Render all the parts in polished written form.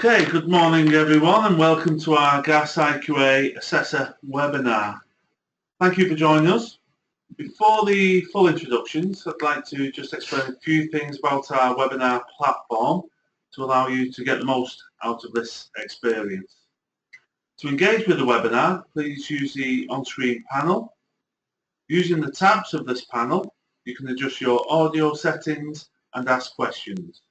Okay, good morning everyone and welcome to our Gas IQA Assessor webinar. Thank you for joining us. Before the full introductions, I'd like to just explain a few things about our webinar platform to allow you to get the most out of this experience. To engage with the webinar, please use the on-screen panel. Using the tabs of this panel, you can adjust your audio settings and ask questions.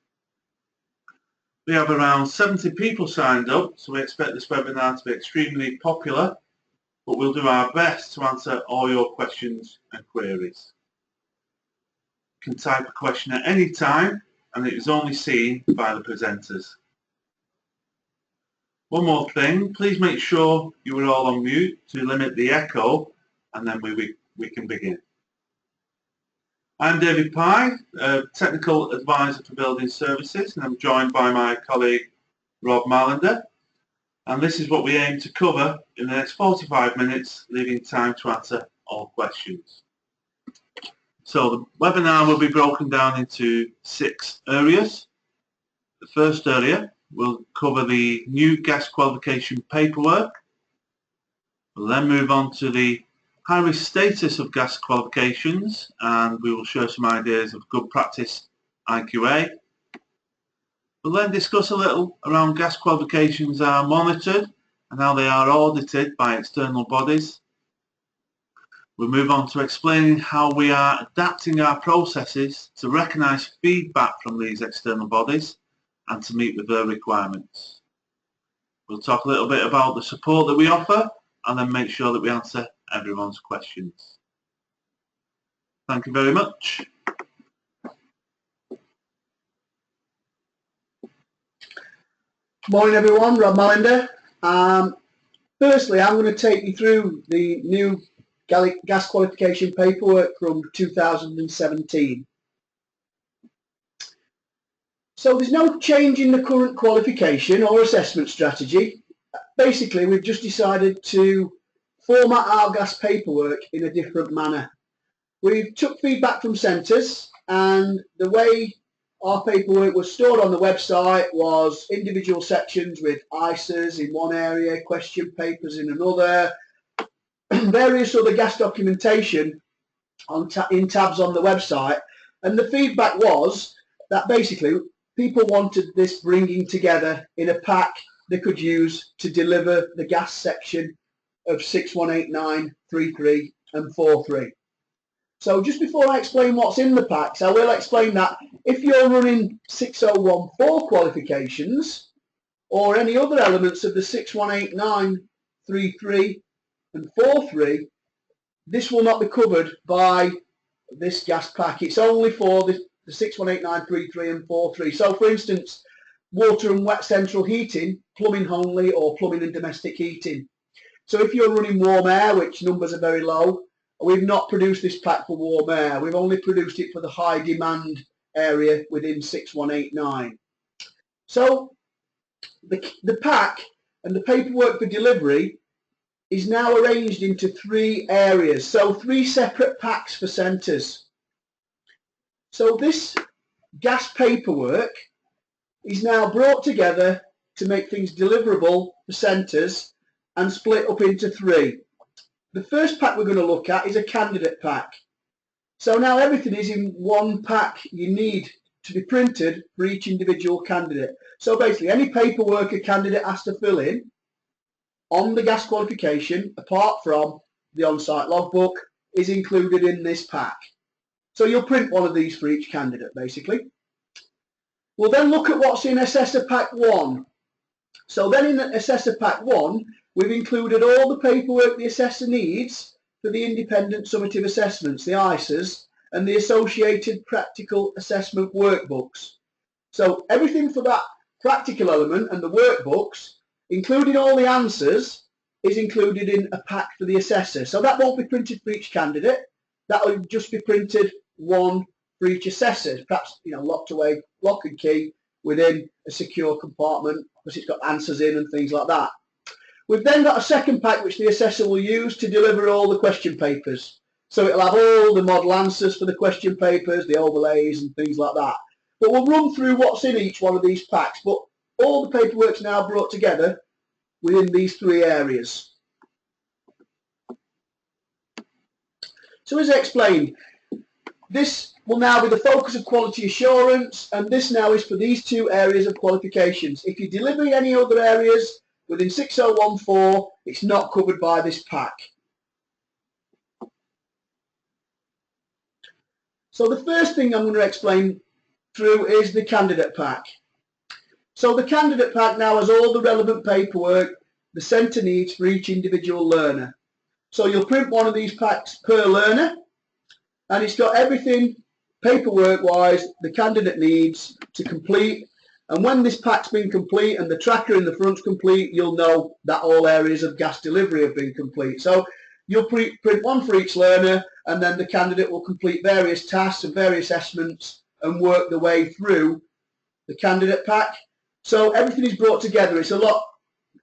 We have around 70 people signed up, so we expect this webinar to be extremely popular, but we'll do our best to answer all your questions and queries. You can type a question at any time, and it is only seen by the presenters. One more thing, please make sure you are all on mute to limit the echo, and then we can begin. I'm David Pye, Technical Advisor for Building Services, and I'm joined by my colleague Rob Mallender. And this is what we aim to cover in the next 45 minutes, leaving time to answer all questions. So the webinar will be broken down into 6 areas. The first area will cover the new gas qualification paperwork. We'll then move on to the high-risk status of gas qualifications, and we will share some ideas of good practice IQA. We'll then discuss a little around gas qualifications are monitored and how they are audited by external bodies. We'll move on to explaining how we are adapting our processes to recognise feedback from these external bodies and to meet with their requirements. We'll talk a little bit about the support that we offer and then make sure that we answer everyone's questions. Thank you very much. Morning everyone, Rob Mallender. Firstly, I'm going to take you through the new gas qualification paperwork from 2017. So there's no change in the current qualification or assessment strategy. Basically, we've just decided to format our gas paperwork in a different manner. We've took feedback from centres, and the way our paperwork was stored on the website was individual sections with ISAs in one area, question papers in another, various other gas documentation in tabs on the website. And the feedback was that basically people wanted this bringing together in a pack they could use to deliver the gas section of 6189, 33 and 43. So just before I explain what's in the packs, I will explain that if you're running 6014 qualifications or any other elements of the 6189, 33 and 43, this will not be covered by this gas pack. It's only for the 6189, 33 and 43. So for instance, water and wet central heating, plumbing only, or plumbing and domestic heating. So if you're running warm air, which numbers are very low, we've not produced this pack for warm air. We've only produced it for the high demand area within 6189. So the pack and the paperwork for delivery is now arranged into 3 areas. So 3 separate packs for centres. So this gas paperwork is now brought together to make things deliverable for centres and split up into 3. The first pack we're going to look at is a candidate pack. So now everything is in one pack you need to be printed for each individual candidate. So basically any paperwork a candidate has to fill in on the gas qualification, apart from the on-site logbook, is included in this pack. So you'll print one of these for each candidate basically. We'll then look at what's in Assessor Pack 1. So then in Assessor Pack 1, we've included all the paperwork the assessor needs for the independent summative assessments, the ISAs, and the associated practical assessment workbooks. So everything for that practical element and the workbooks, including all the answers, is included in a pack for the assessor. So that won't be printed for each candidate. That will just be printed one for each assessor, perhaps locked away, lock and key, within a secure compartment, because it's got answers in and things like that. We've then got a second pack which the assessor will use to deliver all the question papers. So it'll have all the model answers for the question papers, the overlays and things like that. But we'll run through what's in each one of these packs. But all the paperwork's now brought together within these three areas. So as I explained, this will now be the focus of quality assurance, and this now is for these two areas of qualifications. If you deliver any other areas within 6014, it's not covered by this pack. So the first thing I'm going to explain through is the candidate pack. So the candidate pack now has all the relevant paperwork the centre needs for each individual learner. So you'll print one of these packs per learner, and it's got everything paperwork wise the candidate needs to complete. And when this pack's been complete and the tracker in the front's complete, you'll know that all areas of gas delivery have been complete. So you'll print one for each learner, and then the candidate will complete various tasks and various assessments and work the way through the candidate pack. So everything is brought together. It's a lot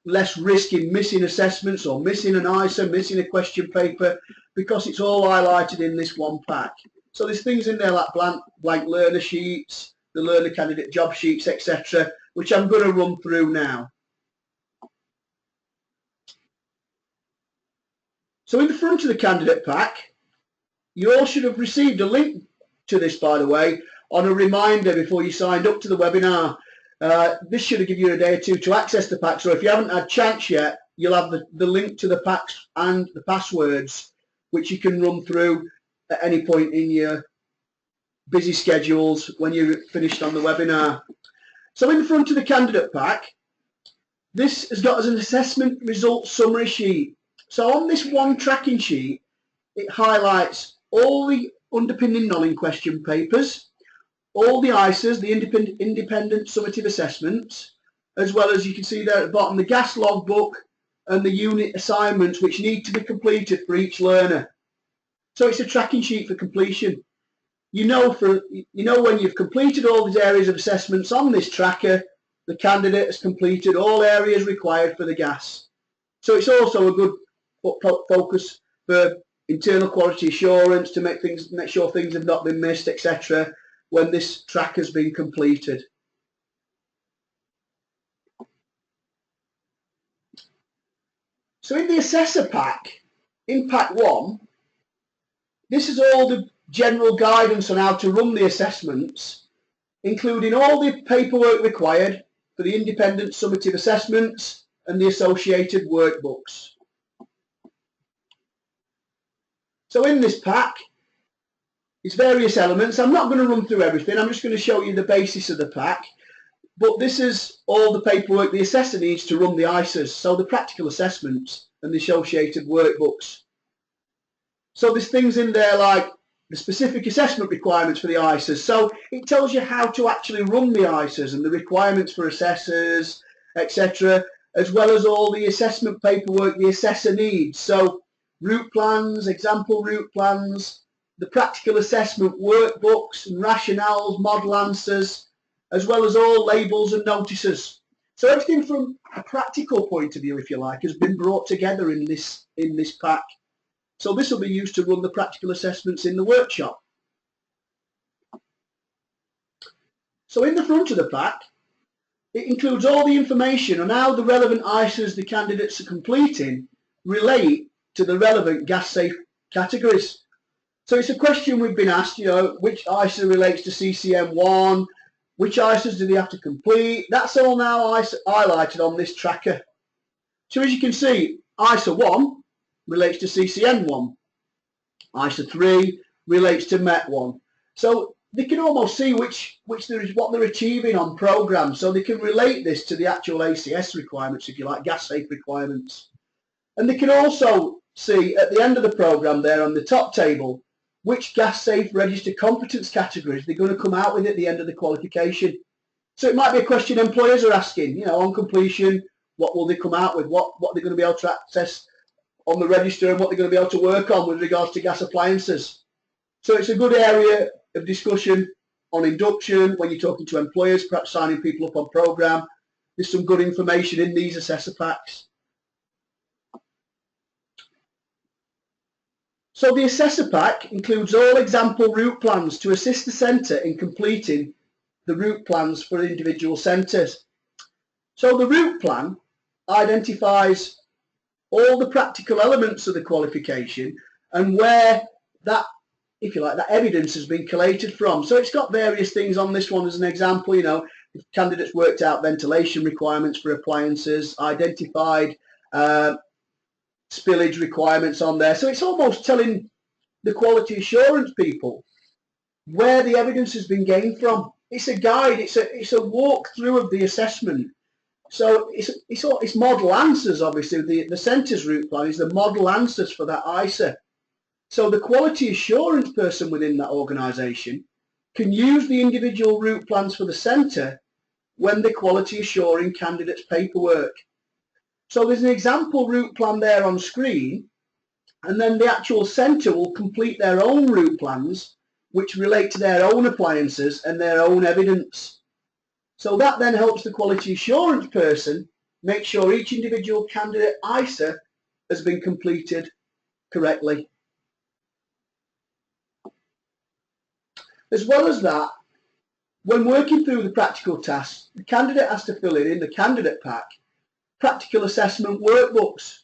less risk in missing assessments or missing an ISA, missing a question paper, because it's all highlighted in this one pack. So there's things in there like blank learner sheets, the learner candidate job sheets, etc., which I'm going to run through now. So in the front of the candidate pack, you all should have received a link to this, by the way, on a reminder before you signed up to the webinar. This should have given you a day or two to access the pack, so if you haven't had a chance yet, you'll have the link to the packs and the passwords, which you can run through at any point in your busy schedules when you're finished on the webinar. So in the front of the candidate pack, this has got as an assessment results summary sheet. So on this one tracking sheet, it highlights all the underpinning non-in question papers, all the ISAs, the independent summative assessments, as well as you can see there at the bottom the gas logbook and the unit assignments which need to be completed for each learner. So it's a tracking sheet for completion. You know when you've completed all these areas of assessments on this tracker, the candidate has completed all areas required for the gas. So it's also a good focus for internal quality assurance to make sure things have not been missed, etc., when this track has been completed. So in the assessor pack, in pack 1, this is all the general guidance on how to run the assessments, including all the paperwork required for the independent summative assessments and the associated workbooks. So in this pack, it's various elements. I'm not going to run through everything. I'm just going to show you the basis of the pack. But this is all the paperwork the assessor needs to run the ISAs, so the practical assessments and the associated workbooks. So there's things in there like the specific assessment requirements for the ISAs. So it tells you how to actually run the ISAs and the requirements for assessors, etc., as well as all the assessment paperwork the assessor needs. So route plans, example route plans, the practical assessment workbooks and rationales, model answers, as well as all labels and notices. So everything from a practical point of view, if you like, has been brought together in this pack. So this will be used to run the practical assessments in the workshop. So in the front of the pack, it includes all the information on how the relevant ISAs the candidates are completing relate to the relevant gas safe categories. So it's a question we've been asked, which ISA relates to CCM1, which ISAs do they have to complete? That's all now highlighted on this tracker. So as you can see, ISA 1 relates to CCN1. ISA 3 relates to MET1. So they can almost see what they're achieving on programs, so they can relate this to the actual ACS requirements, if you like, gas safe requirements. And they can also see at the end of the program there on the top table which gas safe register competence categories they're going to come out with at the end of the qualification. So it might be a question employers are asking, on completion, what will they come out with, what they're going to be able to access on the register and what they're going to be able to work on with regards to gas appliances. So it's a good area of discussion on induction when you're talking to employers, perhaps signing people up on program. There's some good information in these assessor packs. So the assessor pack includes all example route plans to assist the centre in completing the route plans for individual centres. So the route plan identifies all the practical elements of the qualification and where that, if you like, that evidence has been collated from. So it's got various things on this one as an example. You know, if candidates worked out ventilation requirements for appliances, identified spillage requirements on there. So it's almost telling the quality assurance people where the evidence has been gained from. It's a guide, it's a walk-through of the assessment. So it's model answers, obviously. The centre's route plan is the model answers for that ISA. So the quality assurance person within that organisation can use the individual route plans for the centre when they're quality assuring candidates' paperwork. So there's an example route plan there on screen, and then the actual centre will complete their own route plans which relate to their own appliances and their own evidence. So that then helps the quality assurance person make sure each individual candidate ISA has been completed correctly. As well as that, when working through the practical tasks, the candidate has to fill in the candidate pack practical assessment workbooks.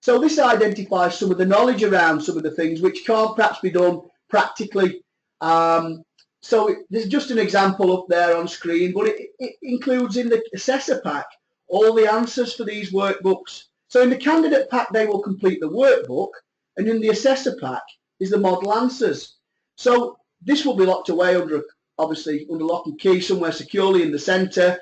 So this identifies some of the knowledge around some of the things which can't perhaps be done practically. There's just an example up there on screen, but it includes in the assessor pack all the answers for these workbooks. So in the candidate pack they will complete the workbook, and in the assessor pack is the model answers. So this will be locked away under lock and key somewhere securely in the centre,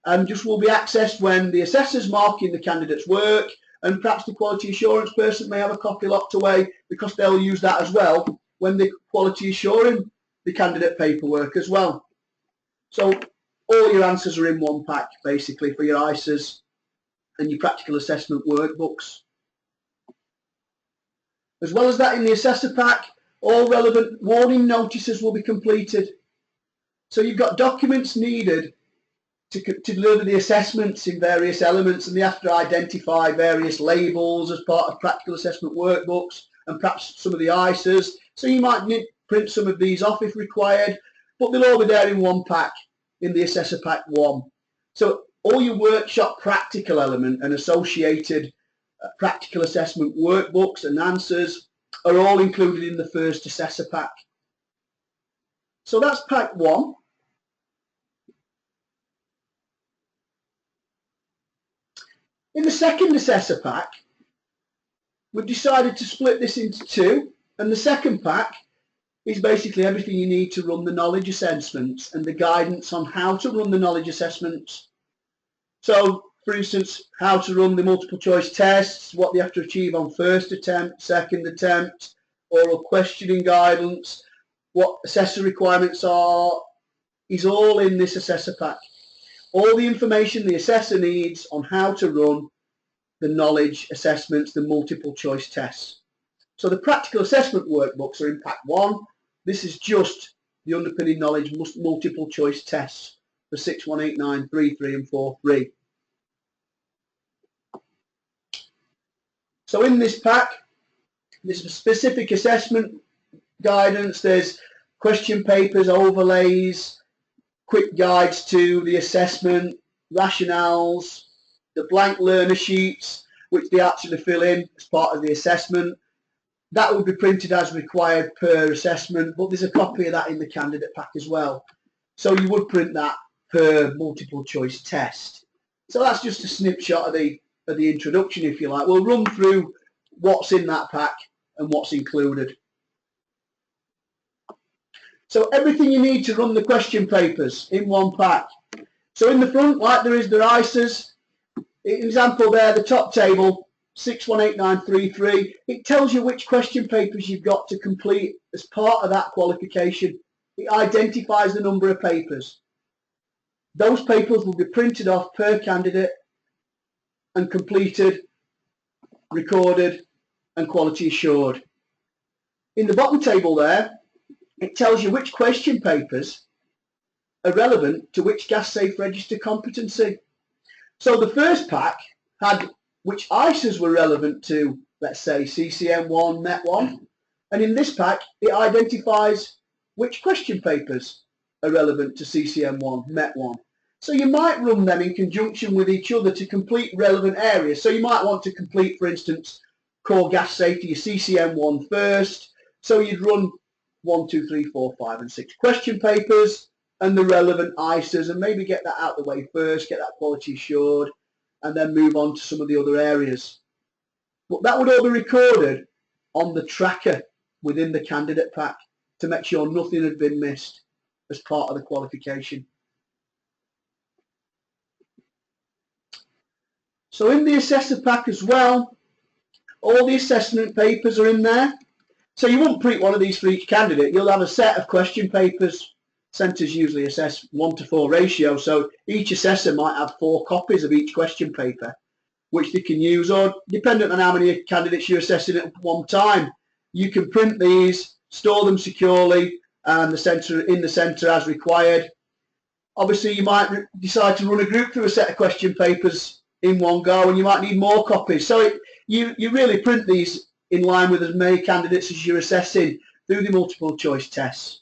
and just will be accessed when the assessor's marking the candidate's work, and perhaps the quality assurance person may have a copy locked away because they'll use that as well when they're quality assuring the candidate paperwork as well. So all your answers are in one pack basically for your ISAs and your practical assessment workbooks. As well as that, in the assessor pack, all relevant warning notices will be completed. So you've got documents needed to deliver the assessments in various elements, and they have to identify various labels as part of practical assessment workbooks and perhaps some of the ISAs. So you might print some of these off if required, but they'll all be there in one pack in the Assessor Pack 1. So all your workshop practical element and associated practical assessment workbooks and answers are all included in the first Assessor Pack. So that's Pack 1. In the second Assessor Pack, we've decided to split this into two, and the second pack is basically everything you need to run the knowledge assessments and the guidance on how to run the knowledge assessments. So, for instance, how to run the multiple choice tests, what they have to achieve on first attempt, second attempt, oral questioning guidance, what assessor requirements are, is all in this assessor pack. All the information the assessor needs on how to run the knowledge assessments, the multiple choice tests. So the practical assessment workbooks are in Pack 1. This is just the underpinning knowledge multiple choice tests for 6189, 33 and 43. So in this pack, there's a specific assessment guidance, there's question papers, overlays, quick guides to the assessment, rationales, the blank learner sheets, which they actually fill in as part of the assessment. That would be printed as required per assessment, but there's a copy of that in the candidate pack as well. So you would print that per multiple choice test. So that's just a snapshot of the introduction, if you like. We'll run through what's in that pack and what's included. So everything you need to run the question papers in one pack. So in the front, like there is the ISAs, example there, the top table, 618933, it tells you which question papers you've got to complete as part of that qualification. It identifies the number of papers. Those papers will be printed off per candidate and completed, recorded and quality assured. In the bottom table there, it tells you which question papers are relevant to which gas safe register competency. So the first pack had which ISAs were relevant to, let's say, CCM1, MET1, and in this pack it identifies which question papers are relevant to CCM1, MET1. So you might run them in conjunction with each other to complete relevant areas. So you might want to complete, for instance, core gas safety, your CCM1 first. So you'd run 1, 2, 3, 4, 5 and 6 question papers and the relevant ISAs, and maybe get that out of the way first, get that quality assured, and then move on to some of the other areas. But that would all be recorded on the tracker within the candidate pack to make sure nothing had been missed as part of the qualification. So in the assessor pack as well, all the assessment papers are in there. So you won't print one of these for each candidate. You'll have a set of question papers. Centres usually assess 1:4 ratio, so each assessor might have 4 copies of each question paper, which they can use, or dependent on how many candidates you're assessing at one time, you can print these, store them securely, and in the centre as required. Obviously, you might decide to run a group through a set of question papers in one go, and you might need more copies. So you really print these in line with as many candidates as you're assessing through the multiple choice tests.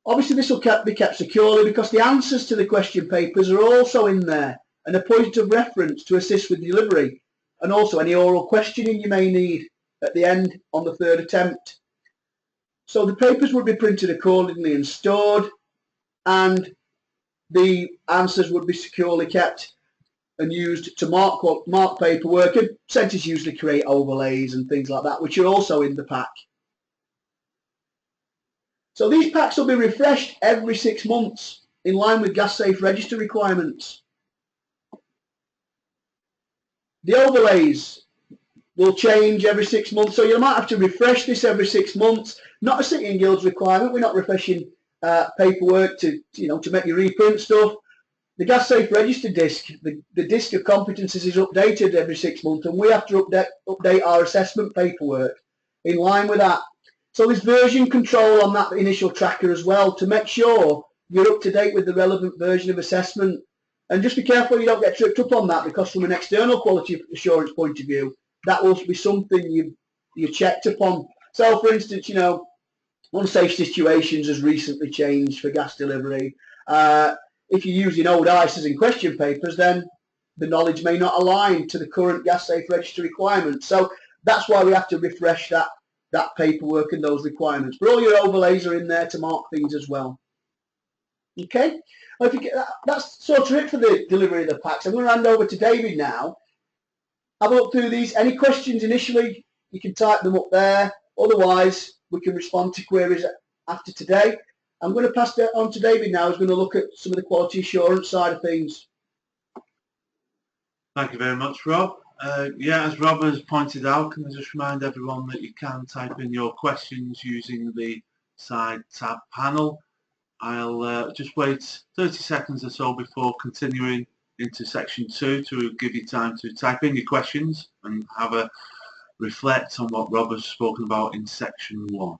Obviously, this will be kept securely because the answers to the question papers are also in there and a point of reference to assist with delivery, and also any oral questioning you may need at the end on the 3rd attempt. So the papers will be printed accordingly and stored, and the answers would be securely kept and used to mark paperwork, and centres usually create overlays and things like that, which are also in the pack. So these packs will be refreshed every 6 months in line with Gas Safe Register requirements. The overlays will change every 6 months, so you might have to refresh this every 6 months. Not a City and Guilds requirement. We're not refreshing paperwork to make you reprint stuff. The Gas Safe Register disc, the disc of competencies, is updated every 6 months, and we have to update our assessment paperwork in line with that. So there's version control on that initial tracker as well to make sure you're up to date with the relevant version of assessment. And just be careful you don't get tripped up on that, because from an external quality assurance point of view, that will be something you checked upon. So for instance, unsafe situations has recently changed for gas delivery. If you're using old ISAs and question papers, then the knowledge may not align to the current Gas Safe Register requirements. So that's why we have to refresh that paperwork and those requirements. But all your overlays are in there to mark things as well. Okay, well, if you get that's sort of it for the delivery of the packs. I'm going to hand over to David now. Have a look through these. Any questions initially, you can type them up there. Otherwise, we can respond to queries after today. I'm going to pass that on to David now, who's going to look at some of the quality assurance side of things. Thank you very much, Rob. Yeah, as Rob has pointed out, can I just remind everyone that you can type in your questions using the side tab panel. I'll just wait 30 seconds or so before continuing into section 2 to give you time to type in your questions and have a reflect on what Rob has spoken about in section 1.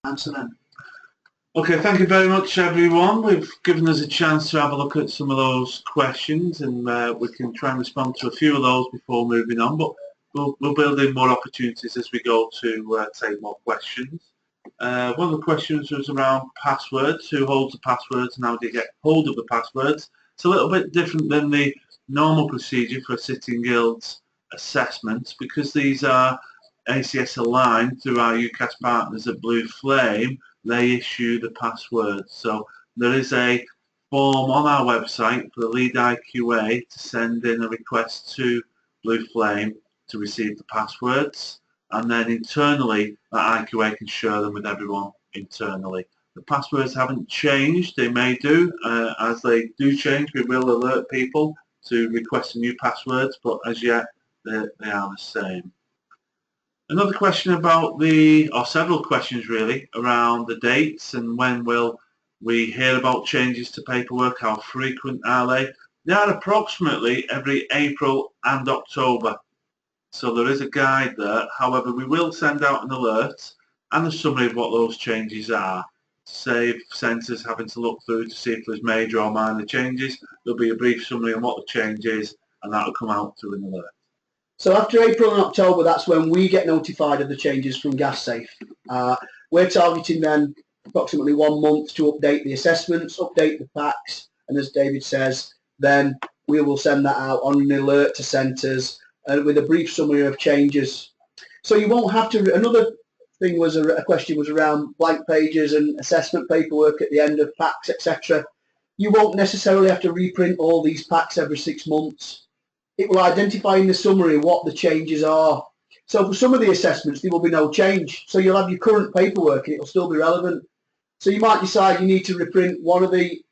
answer them. Okay, thank you very much everyone. We've given us a chance to have a look at some of those questions, and we can try and respond to a few of those before moving on, but we'll build in more opportunities as we go to take more questions. One of the questions was around passwords. Who holds the passwords and how do you get hold of the passwords? It's a little bit different than the normal procedure for Sitting Guilds assessments, because these are ACS aligned through our UCAS partners at Blue Flame. They issue the passwords. So there is a form on our website for the lead IQA to send in a request to Blue Flame to receive the passwords, and then internally that IQA can share them with everyone internally. The passwords haven't changed. They may do. As they do change, we will alert people to request new passwords, but as yet they are the same. Another question about or several questions really, around the dates and when will we hear about changes to paperwork, how frequent are they? They are approximately every April and October. So there is a guide there. However, we will send out an alert and a summary of what those changes are. To save centres having to look through to see if there's major or minor changes, there'll be a brief summary on what the change is, and that'll come out through an alert. So after April and October, that's when we get notified of the changes from GasSafe. We're targeting then approximately 1 month to update the assessments, update the packs, and as David says, then we will send that out on an alert to centres with a brief summary of changes. So you won't have to. Another thing was a question was around blank pages and assessment paperwork at the end of packs, etc. You won't necessarily have to reprint all these packs every 6 months. It will identify in the summary what the changes are. So for some of the assessments, there will be no change. So you'll have your current paperwork and it will still be relevant. So you might decide you need to reprint one of the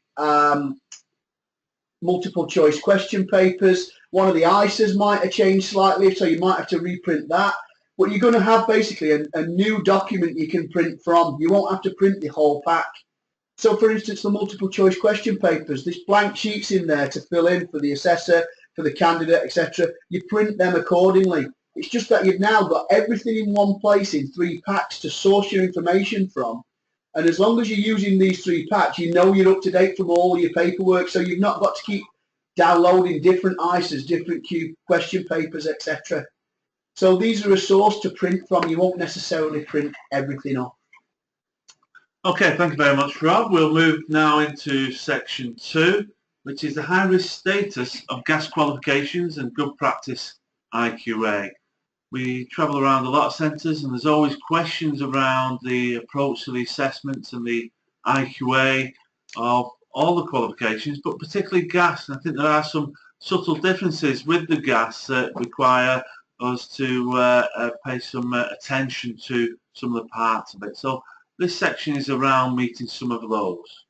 multiple choice question papers. One of the ISAs might have changed slightly, so you might have to reprint that. But you're going to have basically a new document you can print from. You won't have to print the whole pack. So for instance, the multiple choice question papers, there's blank sheets in there to fill in for the assessor, for the candidate, etc. You print them accordingly. It's just that you've now got everything in one place in 3 packs to source your information from. And as long as you're using these 3 packs, you know you're up to date from all your paperwork, so you've not got to keep downloading different ISAs, different question papers, etc. So these are a source to print from. You won't necessarily print everything off. Okay, thank you very much, Rob. We'll move now into section 2, which is the high-risk status of gas qualifications and good practice IQA. We travel around a lot of centres and there's always questions around the approach to the assessments and the IQA of all the qualifications, but particularly gas. And I think there are some subtle differences with the gas that require us to pay some attention to some of the parts of it. So this section is around meeting some of those.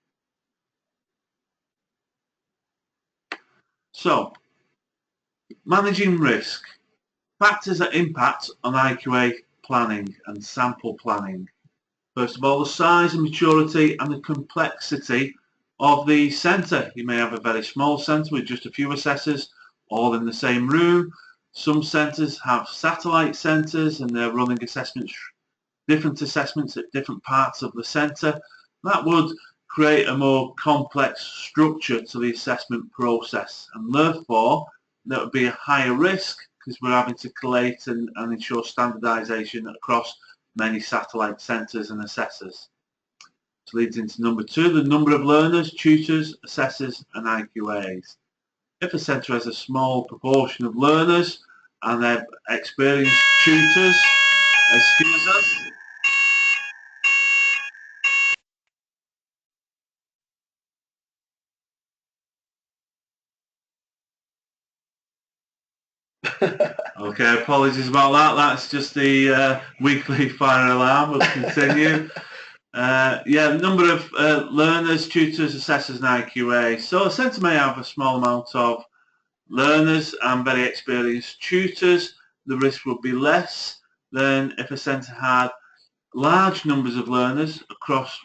So, managing risk. Factors that impact on IQA planning and sample planning. First of all, the size and maturity and the complexity of the centre. You may have a very small centre with just a few assessors all in the same room. Some centres have satellite centres and they're running assessments, different assessments at different parts of the centre. That would create a more complex structure to the assessment process, and therefore there would be a higher risk because we're having to collate and ensure standardisation across many satellite centres and assessors. This leads into number 2, the number of learners, tutors, assessors and IQAs. If a centre has a small proportion of learners and they're experienced tutors, excuse us, okay, apologies about that. That's just the weekly fire alarm. We'll continue. Yeah, number of learners, tutors, assessors and IQA. So a centre may have a small amount of learners and very experienced tutors. The risk would be less than if a centre had large numbers of learners across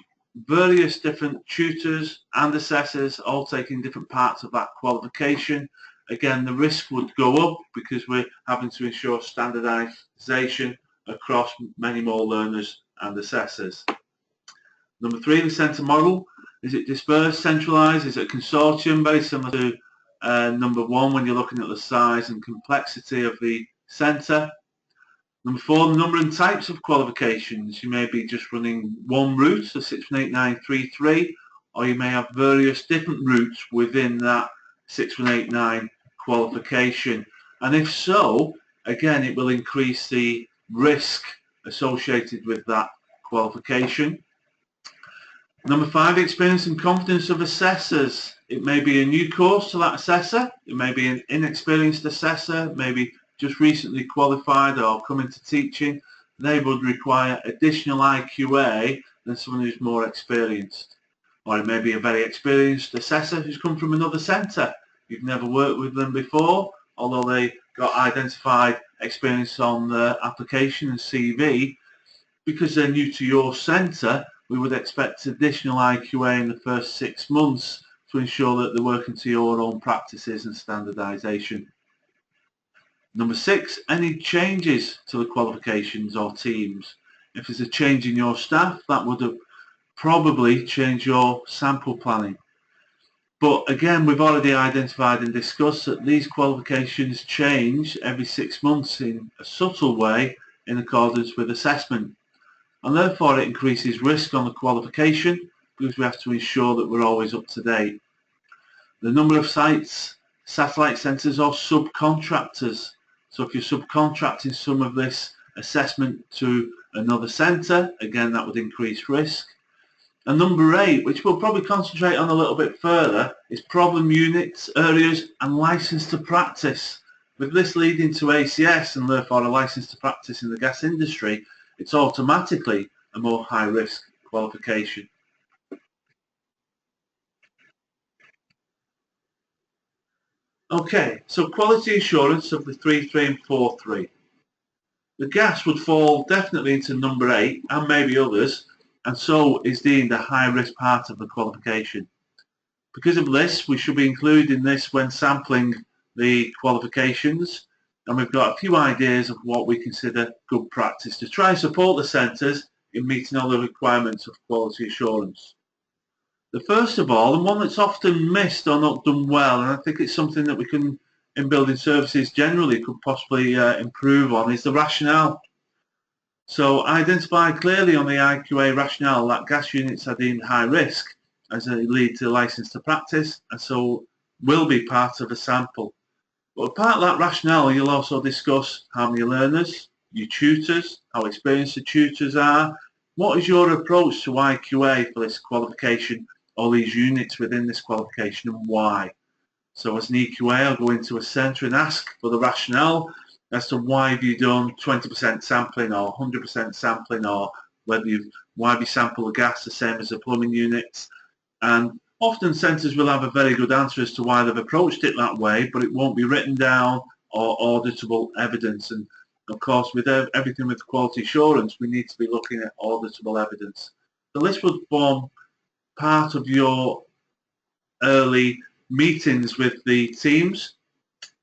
various different tutors and assessors all taking different parts of that qualification. Again, the risk would go up because we're having to ensure standardisation across many more learners and assessors. Number 3, the centre model. Is it dispersed, centralised? Is it a consortium? Very similar to number 1 when you're looking at the size and complexity of the centre. Number 4, the number and types of qualifications. You may be just running one route, so 618933, or you may have various different routes within that 6189 qualification. And if so, again, it will increase the risk associated with that qualification. Number 5, experience and confidence of assessors. It may be a new course to that assessor. It may be an inexperienced assessor, maybe just recently qualified or coming to teaching. They would require additional IQA than someone who's more experienced. Or it may be a very experienced assessor who's come from another centre. You've never worked with them before, although they got identified experience on the application and CV. Because they're new to your centre, we would expect additional IQA in the first 6 months to ensure that they're working to your own practices and standardisation. Number 6, any changes to the qualifications or teams. If there's a change in your staff, that would have probably changed your sample planning. But again, we've already identified and discussed that these qualifications change every 6 months in a subtle way in accordance with assessment. And therefore it increases risk on the qualification because we have to ensure that we're always up to date. The number of sites, satellite centres or subcontractors. So if you're subcontracting some of this assessment to another centre, again that would increase risk. And number 8, which we'll probably concentrate on a little bit further, is problem units, areas and licence to practice. With this leading to ACS and therefore a licence to practice in the gas industry, it's automatically a more high-risk qualification. Okay, so quality assurance of the 3.3 and 4.3. The gas would fall definitely into number 8 and maybe others, and so is deemed a high-risk part of the qualification. Because of this, we should be including this when sampling the qualifications, and we've got a few ideas of what we consider good practice to try and support the centres in meeting all the requirements of quality assurance. The first of all, and one that's often missed or not done well, and I think it's something that we can, in building services generally, could possibly improve on, is the rationale. So identify clearly on the IQA rationale that gas units are deemed high risk as they lead to licence to practice, and so will be part of a sample. But part of that rationale, you'll also discuss how many learners, your tutors, how experienced the tutors are, what is your approach to IQA for this qualification or these units within this qualification and why. So as an EQA, I'll go into a centre and ask for the rationale as to why have you done 20% sampling or 100% sampling, or why have you sampled the gas the same as the plumbing units. And often centres will have a very good answer as to why they've approached it that way, but it won't be written down or auditable evidence. And of course, with everything with quality assurance, we need to be looking at auditable evidence. So this would form part of your early meetings with the teams.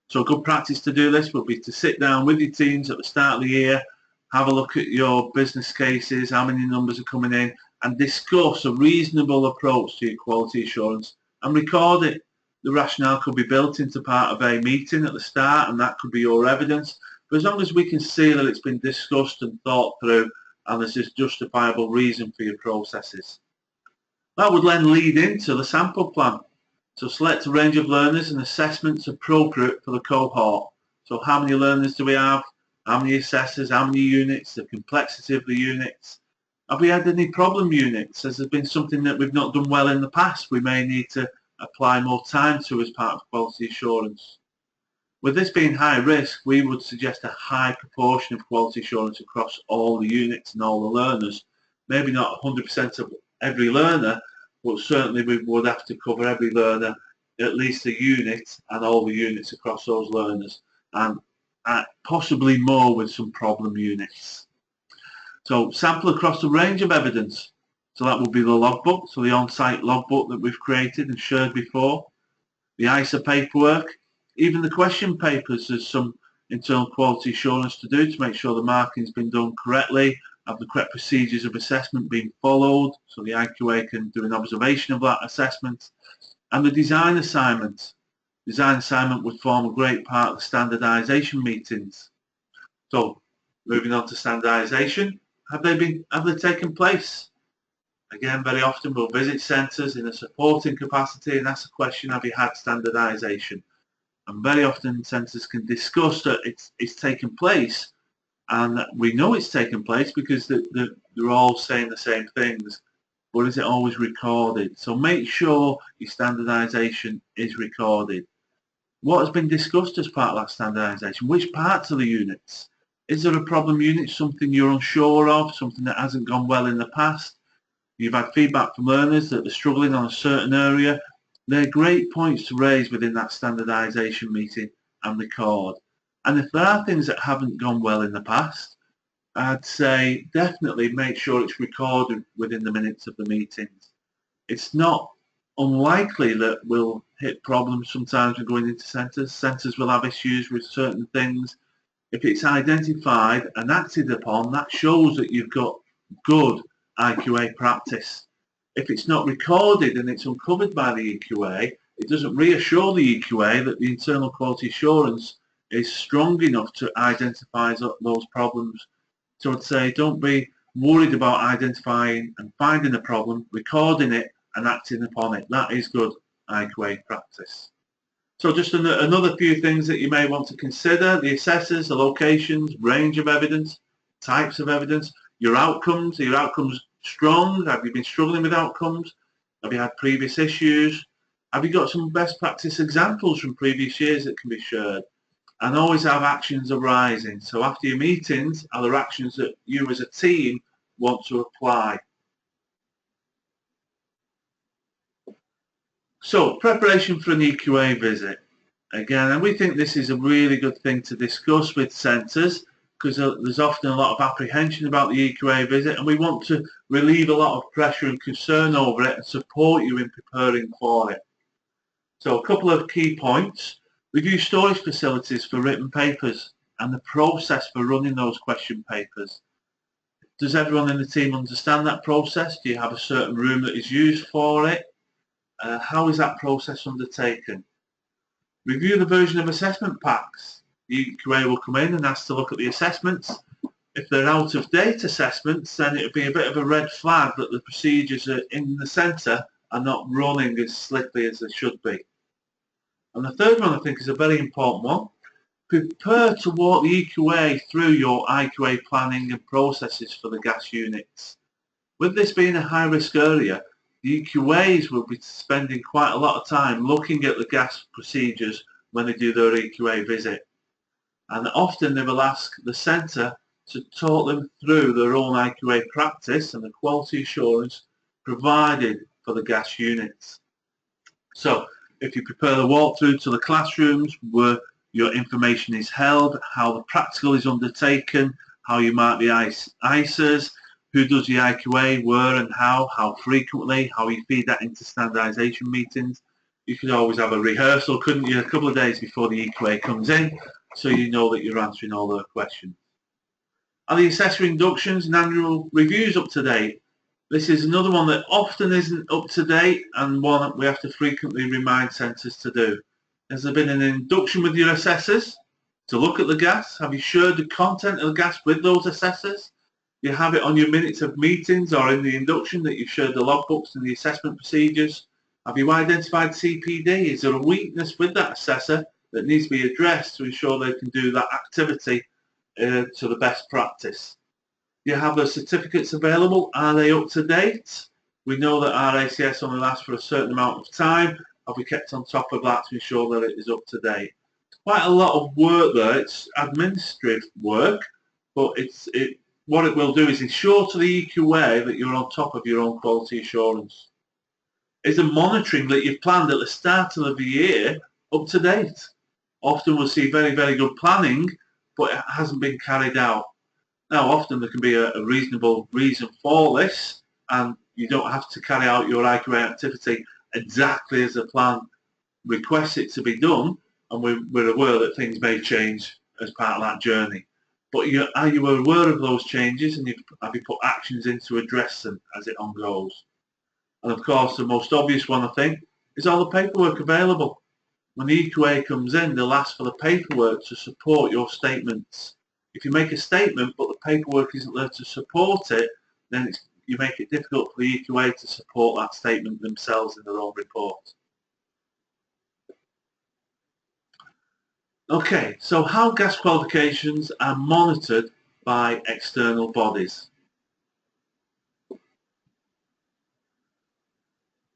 So a good practice to do this would be to sit down with your teams at the start of the year, have a look at your business cases, how many numbers are coming in, and discuss a reasonable approach to your quality assurance and record it. The rationale could be built into part of a meeting at the start, and that could be your evidence. But as long as we can see that it's been discussed and thought through and there's this justifiable reason for your processes. That would then lead into the sample plan. So select a range of learners and assessments appropriate for the cohort. So how many learners do we have? How many assessors? How many units? The complexity of the units. Have we had any problem units? Has there been something that we've not done well in the past we may need to apply more time to as part of quality assurance? With this being high risk, we would suggest a high proportion of quality assurance across all the units and all the learners. Maybe not 100% of every learner, but certainly we would have to cover every learner, at least a unit, and all the units across those learners, and possibly more with some problem units. So sample across a range of evidence. So that will be the logbook, so the on-site logbook that we've created and shared before, the ISA paperwork, even the question papers. There's some internal quality assurance to do to make sure the marking's been done correctly, Have the correct procedures of assessment been followed, so the IQA can do an observation of that assessment? And the design assignment. Design assignment would form a great part of the standardisation meetings. So, moving on to standardisation, have they taken place? Again, very often we'll visit centres in a supporting capacity and ask the question, have you had standardisation? And very often centres can discuss that it's taken place, and we know it's taken place because they're all saying the same things, but is it always recorded? So make sure your standardisation is recorded. What has been discussed as part of that standardisation? Which parts of the units? Is there a problem unit, something you're unsure of, something that hasn't gone well in the past? You've had feedback from learners that they're struggling on a certain area. They're great points to raise within that standardisation meeting and record. And if there are things that haven't gone well in the past, I'd say definitely make sure it's recorded within the minutes of the meetings. It's not unlikely that we'll hit problems sometimes when going into centres. Centres will have issues with certain things. If it's identified and acted upon, that shows that you've got good IQA practice. If it's not recorded and it's uncovered by the EQA, it doesn't reassure the EQA that the internal quality assurance is strong enough to identify those problems. So I'd say don't be worried about identifying and finding a problem, recording it and acting upon it. That is good IQA practice. So just another few things that you may want to consider: the assessors, the locations, range of evidence, types of evidence, your outcomes. Are your outcomes strong? Have you been struggling with outcomes? Have you had previous issues? Have you got some best practice examples from previous years that can be shared? And always have actions arising. So after your meetings, are there actions that you as a team want to apply? So preparation for an EQA visit. Again, and we think this is a really good thing to discuss with centres, because there's often a lot of apprehension about the EQA visit, and we want to relieve a lot of pressure and concern over it and support you in preparing for it. So a couple of key points: review storage facilities for written papers and the process for running those question papers. Does everyone in the team understand that process? Do you have a certain room that is used for it? How is that process undertaken? Review the version of assessment packs. The EQA will come in and ask to look at the assessments. If they're out of date assessments, then it would be a bit of a red flag that the procedures in the centre are not running as slickly as they should be. And the third one I think is a very important one. Prepare to walk the EQA through your IQA planning and processes for the gas units. With this being a high risk area, the EQAs will be spending quite a lot of time looking at the gas procedures when they do their EQA visit. And often they will ask the centre to talk them through their own IQA practice and the quality assurance provided for the gas units. So if you prepare the walkthrough to the classrooms where your information is held, how the practical is undertaken, how you mark the ICERs, who does the IQA, where and how frequently, how you feed that into standardisation meetings. You could always have a rehearsal, couldn't you, a couple of days before the EQA comes in, so you know that you're answering all their questions. Are the assessor inductions and annual reviews up to date? This is another one that often isn't up to date and one that we have to frequently remind centres to do. Has there been an induction with your assessors to look at the gas? Have you shared the content of the gas with those assessors? You have it on your minutes of meetings or in the induction that you've shared the logbooks and the assessment procedures. Have you identified CPD? Is there a weakness with that assessor that needs to be addressed to ensure they can do that activity to the best practice? You have the certificates available. Are they up to date? We know that our ACS only lasts for a certain amount of time. Have we kept on top of that to ensure that it is up to date? Quite a lot of work there. It's administrative work, but what it will do is ensure to the EQA that you're on top of your own quality assurance. Is the monitoring that you've planned at the start of the year up to date? Often we'll see very, very good planning, but it hasn't been carried out. Now, often there can be a reasonable reason for this, and you don't have to carry out your IQA activity exactly as the plan requests it to be done, and we're aware that things may change as part of that journey. but are you aware of those changes, and have you put actions in to address them as it ongoes? And of course, the most obvious one, I think, is all the paperwork available. When the EQA comes in, they'll ask for the paperwork to support your statements. If you make a statement but the paperwork isn't there to support it, then you make it difficult for the EQA to support that statement themselves in their own report. Okay, so how gas qualifications are monitored by external bodies.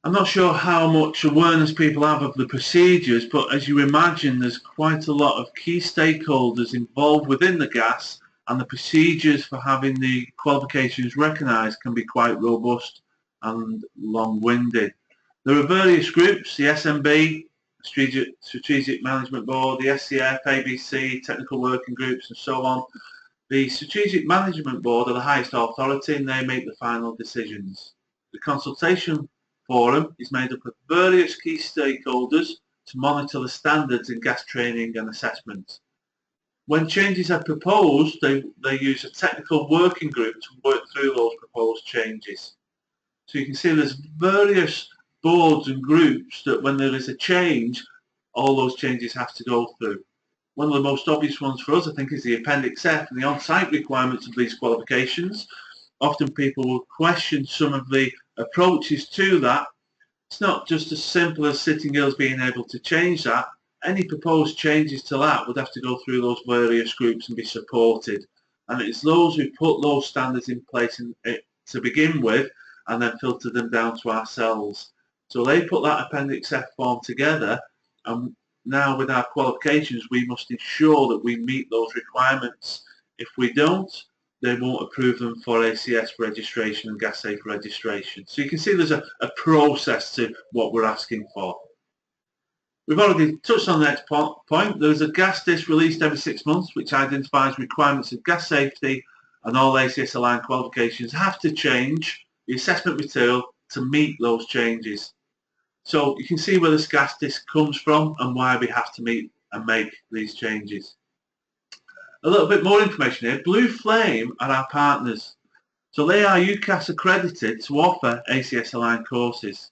I'm not sure how much awareness people have of the procedures, but as you imagine, there's quite a lot of key stakeholders involved within the gas, and the procedures for having the qualifications recognised can be quite robust and long-winded. There are various groups: the SMB, Strategic Management Board, the SCF, ABC, technical working groups, and so on. The Strategic Management Board are the highest authority, and they make the final decisions. The consultation forum is made up of various key stakeholders to monitor the standards in gas training and assessment. When changes are proposed, they use a technical working group to work through those proposed changes. So you can see there's various boards and groups that when there is a change, all those changes have to go through. One of the most obvious ones for us, I think, is the Appendix F and the on-site requirements of these qualifications. Often people will question some of the approaches to that. It's not just as simple as Sitting Girls being able to change that. Any proposed changes to that would have to go through those various groups and be supported. And it's those who put those standards in place to begin with and then filter them down to ourselves. So they put that Appendix F form together, and now with our qualifications we must ensure that we meet those requirements. If we don't, they won't approve them for ACS registration and gas safe registration. So you can see there's a process to what we're asking for. We've already touched on the next point. There's a gas disc released every 6 months which identifies requirements of gas safety, and all ACS aligned qualifications have to change the assessment material to meet those changes. So you can see where this gas disc comes from and why we have to meet and make these changes. A little bit more information here. Blue Flame are our partners. So they are UCAS accredited to offer ACS aligned courses.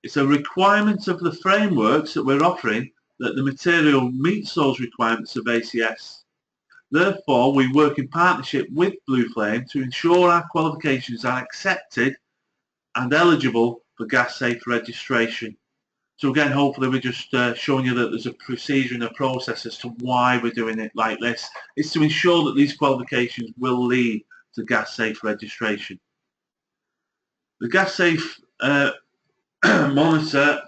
It's a requirement of the frameworks that we're offering that the material meets those requirements of ACS. Therefore, we work in partnership with Blue Flame to ensure our qualifications are accepted and eligible for gas safe registration. So again, hopefully we're just showing you that there's a procedure and a process as to why we're doing it like this. It's to ensure that these qualifications will lead to gas safe registration. The gas safe monitor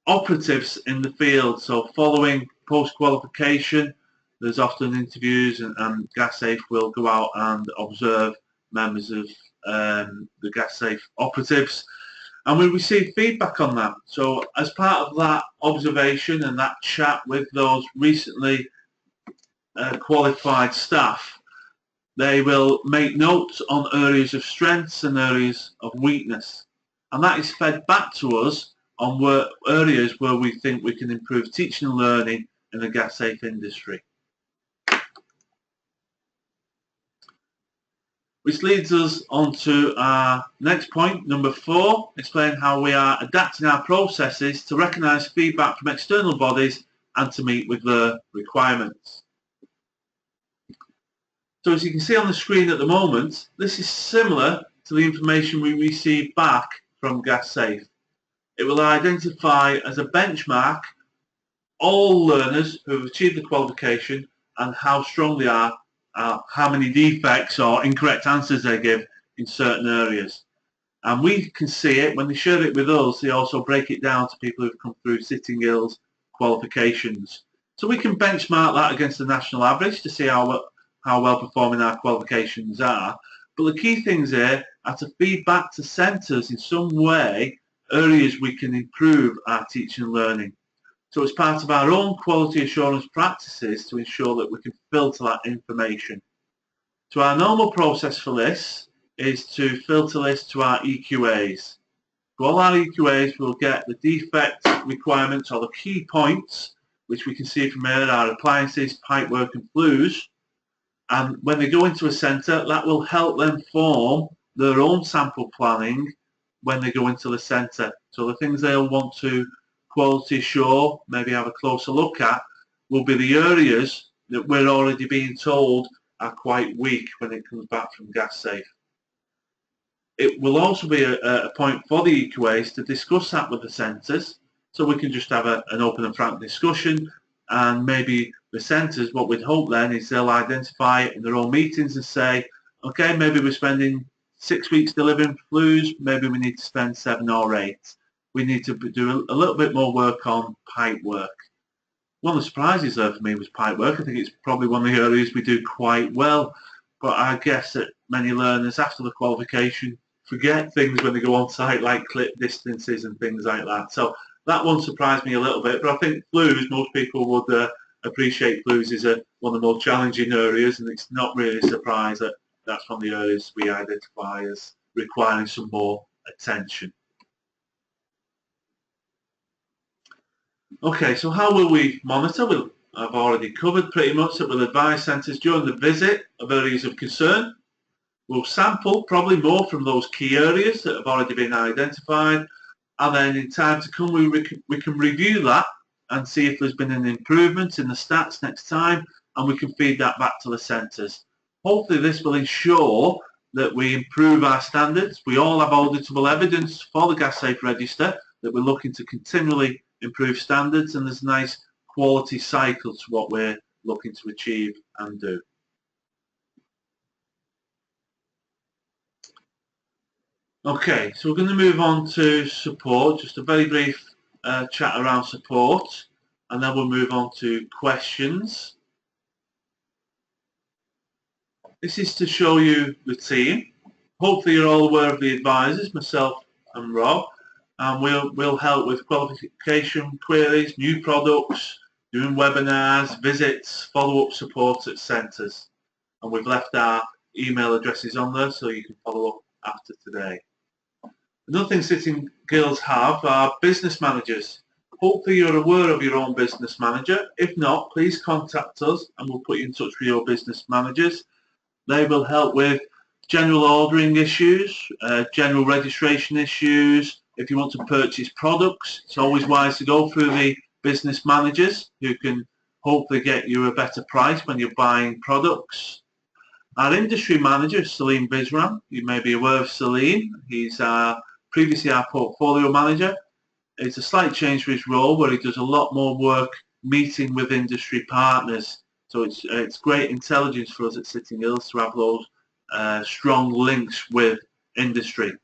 operatives in the field. So following post-qualification, there's often interviews, and gas safe will go out and observe members of the gas safe operatives. And we receive feedback on that. So as part of that observation and that chat with those recently qualified staff, they will make notes on areas of strengths and areas of weakness. And that is fed back to us on areas where we think we can improve teaching and learning in the gas safe industry. Which leads us on to our next point, number 4, explain how we are adapting our processes to recognise feedback from external bodies and to meet with their requirements. So as you can see on the screen at the moment, this is similar to the information we receive back from Gas Safe. It will identify as a benchmark all learners who have achieved the qualification and how strong they are, how many defects or incorrect answers they give in certain areas. And we can see it when they share it with us. They also break it down to people who've come through Sitting Girls qualifications. So we can benchmark that against the national average to see how well performing our qualifications are. But the key things here are to feed back to centres in some way areas we can improve our teaching and learning. So it's part of our own quality assurance practices to ensure that we can filter that information. So our normal process for this is to filter this to our EQAs. So all our EQAs will get the defect requirements or the key points, which we can see from here are appliances, pipework and flues. And when they go into a centre, that will help them form their own sample planning when they go into the centre. So the things they'll want to quality assure, maybe have a closer look at, will be the areas that we're already being told are quite weak when it comes back from Gas Safe. It will also be a point for the EQAs to discuss that with the centres, so we can just have an open and frank discussion, and maybe the centres, what we'd hope then is they'll identify it in their own meetings and say, okay, maybe we're spending 6 weeks delivering flues, maybe we need to spend 7 or 8. We need to do a little bit more work on pipe work. One of the surprises there for me was pipe work. I think it's probably one of the areas we do quite well, but I guess that many learners after the qualification forget things when they go on site, like clip distances and things like that. So that one surprised me a little bit, but I think flues, most people would appreciate flues is one of the more challenging areas, and it's not really a surprise that that's one of the areas we identify as requiring some more attention. Okay, so how will we monitor? I've already covered pretty much that we'll advise centres during the visit of areas of concern. We'll sample probably more from those key areas that have already been identified, and then in time to come we can review that and see if there's been an improvement in the stats next time, and we can feed that back to the centres. Hopefully this will ensure that we improve our standards. We all have auditable evidence for the Gas Safe Register that we're looking to continually improve standards, and there's a nice quality cycle to what we're looking to achieve and do. Okay, so we're going to move on to support, just a very brief chat around support, and then we'll move on to questions. This is to show you the team. Hopefully you're all aware of the advisors, myself and Rob, and we'll help with qualification queries, new products, doing webinars, visits, follow-up support at centres. And we've left our email addresses on there so you can follow up after today. Another thing Sitting Girls have are business managers. Hopefully you're aware of your own business manager. If not, please contact us and we'll put you in touch with your business managers. They will help with general ordering issues, general registration issues. If you want to purchase products, it's always wise to go through the business managers who can hopefully get you a better price when you're buying products. Our industry manager is Salim Bisram. You may be aware of Salim. He's previously our portfolio manager. It's a slight change for his role where he does a lot more work meeting with industry partners. So it's great intelligence for us at Sitting Girls to have those strong links with industry.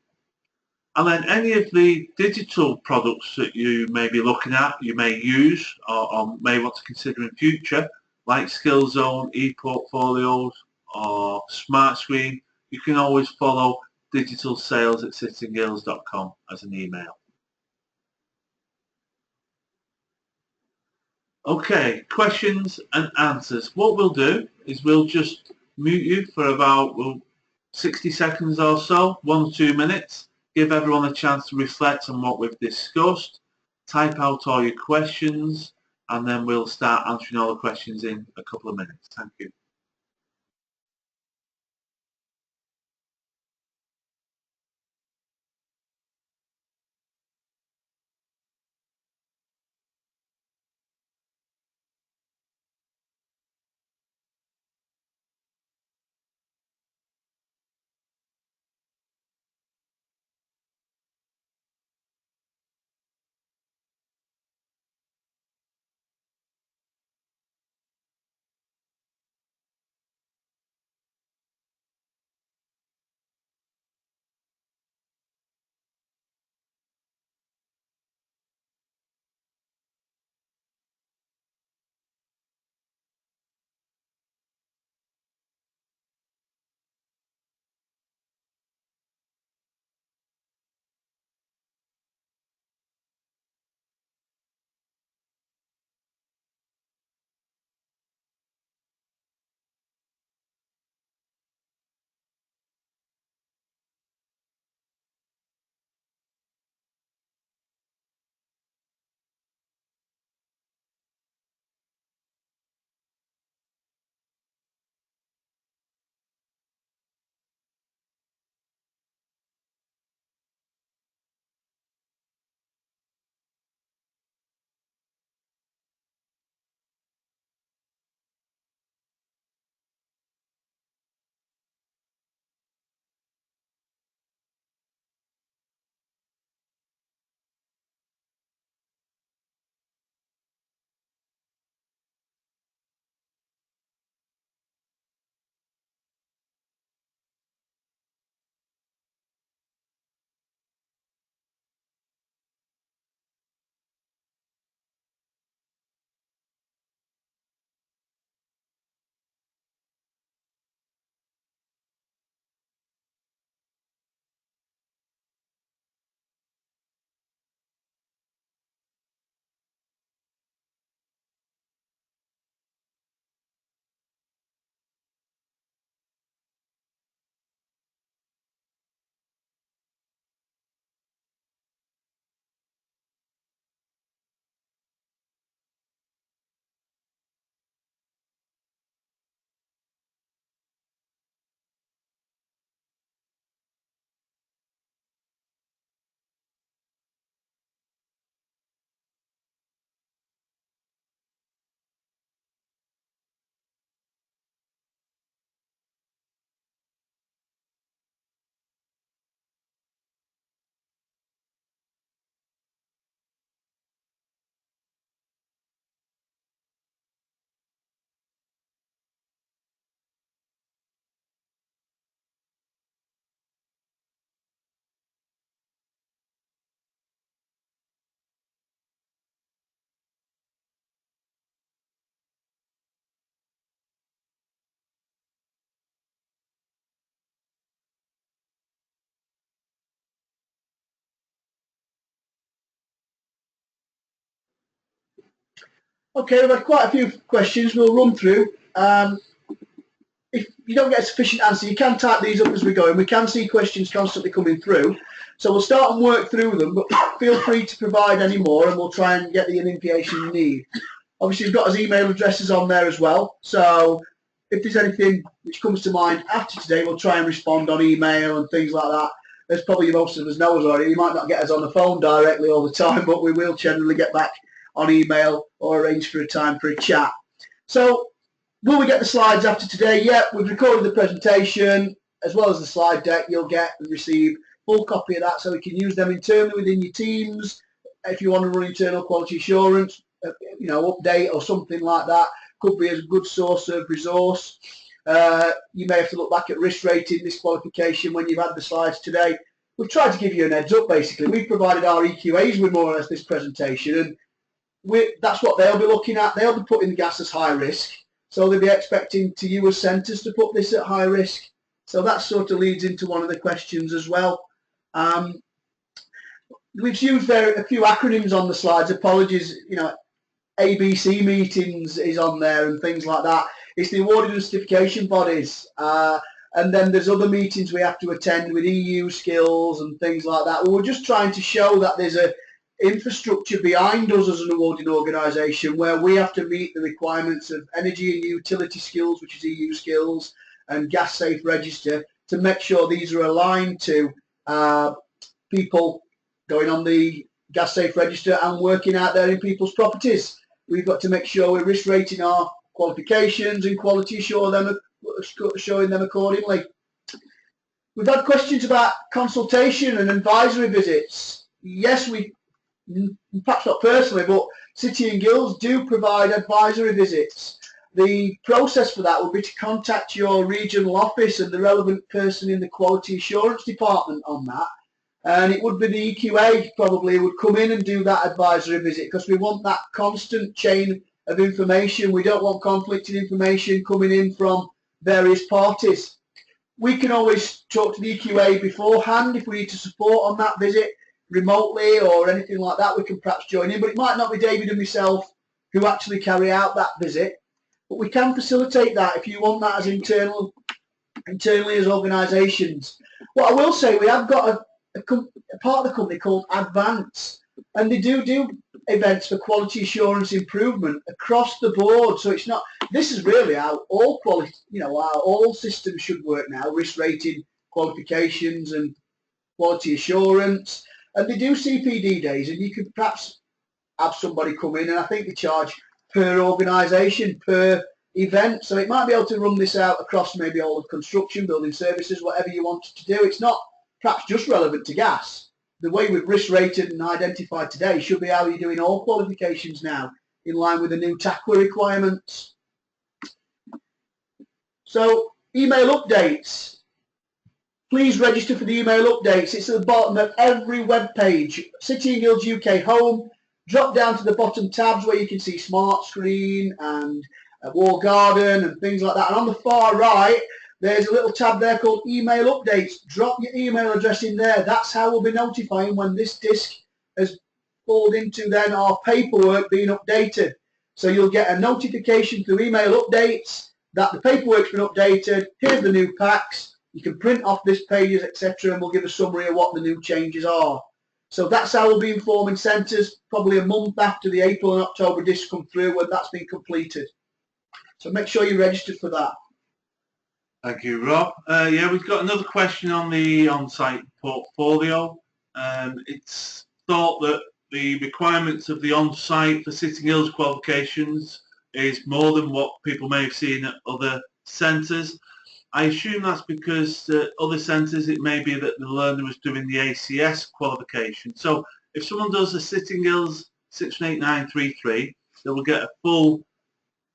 And then any of the digital products that you may be looking at, you may use or may want to consider in future, like SkillZone, ePortfolios or SmartScreen, you can always follow digitalsales@sittinggirls.com as an email. Okay, questions and answers. What we'll do is we'll just mute you for about 60 seconds or so, 1 or 2 minutes, give everyone a chance to reflect on what we've discussed, type out all your questions, and then we'll start answering all the questions in a couple of minutes. Thank you. Okay, we've had quite a few questions we'll run through. If you don't get a sufficient answer, you can type these up as we go, and we can see questions constantly coming through. So we'll start and work through them, but feel free to provide any more, and we'll try and get the information you need. Obviously, we've got his email addresses on there as well, so if there's anything which comes to mind after today, we'll try and respond on email and things like that. As probably most of us know already, you might not get us on the phone directly all the time, but we will generally get back on email or arrange for a time for a chat. So, will we get the slides after today? Yeah, we've recorded the presentation as well as the slide deck. You'll get and receive full copy of that, so we can use them internally within your teams. If you want to run internal quality assurance, update or something like that, could be a good source of resource. You may have to look back at risk rating, this qualification when you've had the slides today. We've tried to give you an heads up basically. We've provided our EQAs with more or less this presentation, and that's what they'll be looking at. They'll be putting gas as high risk, so they'll be expecting to you as centres to put this at high risk. So that sort of leads into one of the questions as well. We've used a few acronyms on the slides. Apologies, ABC meetings is on there and things like that. It's the awarding and certification bodies. And then there's other meetings we have to attend with EU skills and things like that. We're just trying to show that there's a infrastructure behind us as an awarding organisation where we have to meet the requirements of energy and utility skills, which is EU skills, and gas safe register, to make sure these are aligned to people going on the gas safe register and working out there in people's properties. We've got to make sure we're risk rating our qualifications and quality showing them accordingly. We've had questions about consultation and advisory visits. Yes, we, perhaps not personally, but City and Guilds do provide advisory visits. The process for that would be to contact your regional office and the relevant person in the quality assurance department on that. And it would be the EQA probably would come in and do that advisory visit, because we want that constant chain of information. We don't want conflicting information coming in from various parties. We can always talk to the EQA beforehand if we need to support on that visit remotely or anything like that. We can perhaps join in, but it might not be David and myself who actually carry out that visit. But we can facilitate that if you want that as internally as organisations. What I will say, we have got a part of the company called Advance, and they do events for quality assurance improvement across the board. So it's not, this is really how all quality, how all systems should work now, risk rating, qualifications and quality assurance. And they do CPD days, and you could perhaps have somebody come in, and I think they charge per organisation, per event. So it might be able to run this out across maybe all of construction, building services, whatever you want to do. It's not perhaps just relevant to gas. The way we've risk rated and identified today should be how you're doing all qualifications now, in line with the new TAQA requirements. So, email updates. Please register for the email updates. It's at the bottom of every web page. City and Guilds UK Home. Drop down to the bottom tabs where you can see Smart Screen and Wall Garden and things like that. And on the far right, there's a little tab there called Email Updates. Drop your email address in there. That's how we'll be notifying when this disc has pulled into then our paperwork being updated. So you'll get a notification through email updates that the paperwork's been updated. Here's the new packs. You can print off this pages, etc., and we'll give a summary of what the new changes are. So that's how we'll be informing centres, probably a month after the April and October discs come through, when that's been completed. So make sure you're registered for that. Thank you, Rob. Yeah, we've got another question on the on-site portfolio. It's thought that the requirements of the on-site for City and Guilds qualifications is more than what people may have seen at other centres. I assume that's because other centres, it may be that the learner was doing the ACS qualification. So if someone does a City and Guilds 68933, they will get a full